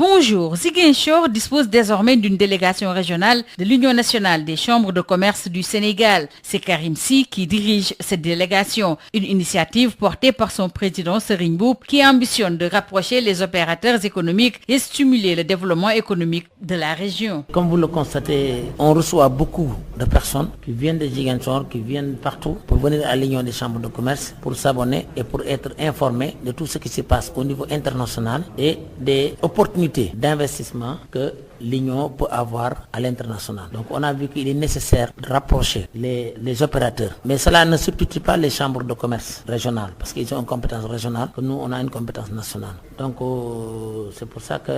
Bonjour, Ziguinchor dispose désormais d'une délégation régionale de l'Union nationale des chambres de commerce du Sénégal. C'est Karim Sy qui dirige cette délégation, une initiative portée par son président Serigne Mboup qui ambitionne de rapprocher les opérateurs économiques et stimuler le développement économique de la région. Comme vous le constatez, on reçoit beaucoup de personnes qui viennent de Ziguinchor, qui viennent partout pour venir à l'Union des chambres de commerce, pour s'abonner et pour être informés de tout ce qui se passe au niveau international et des opportunités d'investissement que l'Union peut avoir à l'international. Donc on a vu qu'il est nécessaire de rapprocher les opérateurs. Mais cela ne substitue pas les chambres de commerce régionales, parce qu'ils ont une compétence régionale, que nous on a une compétence nationale. Donc c'est pour ça que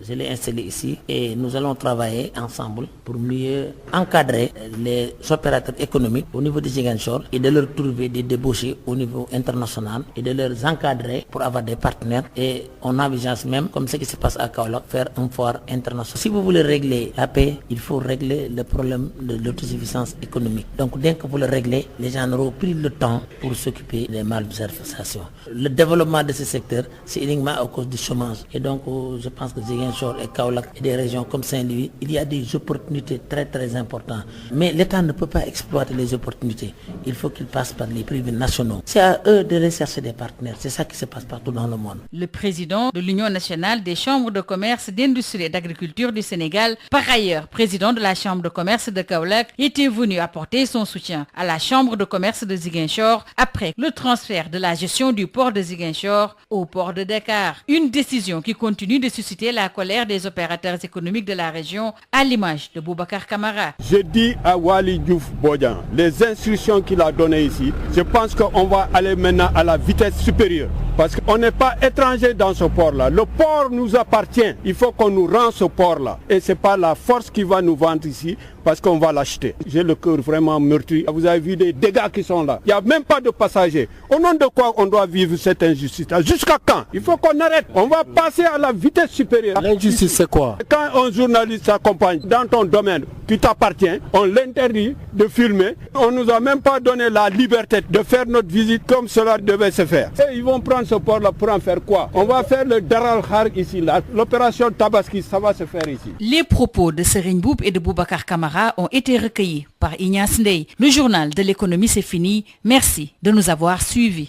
je l'ai installé ici et nous allons travailler ensemble pour mieux encadrer les opérateurs économiques au niveau des Ziguinchor et de leur trouver des débouchés au niveau international et de les encadrer pour avoir des partenaires. Et on envisage même, comme ce qui se passe à Kaolack, faire un foire international. Si vous voulez régler la paix, il faut régler le problème de l'autosuffisance économique. Donc dès que vous le réglez, les gens auront pris le temps pour s'occuper des malversations. Le développement de ce secteur, c'est uniquement à cause du chômage. Et donc je pense que Ziguinchor et Kaolack et des régions comme Saint-Louis, il y a des opportunités très très importantes. Mais l'État ne peut pas exploiter les opportunités. Il faut qu'il passe par les privés nationaux. C'est à eux de rechercher des partenaires. C'est ça qui se passe partout dans le monde. Le président de l'Union nationale des chambres de commerce, d'industrie et d'agriculture du Sénégal, par ailleurs président de la chambre de commerce de Kaolack, était venu apporter son soutien à la chambre de commerce de Ziguinchor après le transfert de la gestion du port de Ziguinchor au port de Dakar. Une décision qui continue de susciter la colère des opérateurs économiques de la région, à l'image de Boubacar Camara. Je dis à Waly Diouf Bodian, les instructions qu'il a données ici, je pense qu'on va aller maintenant à la vitesse supérieure. Parce qu'on n'est pas étranger dans ce port-là. Le port nous appartient. Il faut qu'on nous rende ce port-là. Et ce n'est pas la force qui va nous vendre ici parce qu'on va l'acheter. J'ai le cœur vraiment meurtri. Vous avez vu des dégâts qui sont là. Il n'y a même pas de passagers. Au nom de quoi on doit vivre cette injustice-là? Jusqu'à quand? Il faut qu'on arrête. On va passer à la vitesse supérieure. L'injustice, c'est quoi? Quand un journaliste s'accompagne dans ton domaine qui t'appartient, on l'interdit de filmer. On ne nous a même pas donné la liberté de faire notre visite comme cela devait se faire. Et ils vont prendre ce port-là pour en faire quoi? On va faire le Daral Khar ici, là. L'opération Tabaski, ça va se faire ici. Les propos de Serigne Mboup et de Boubacar Camara ont été recueillis par Ignace Ndeye. Le journal de l'économie, c'est fini. Merci de nous avoir suivis.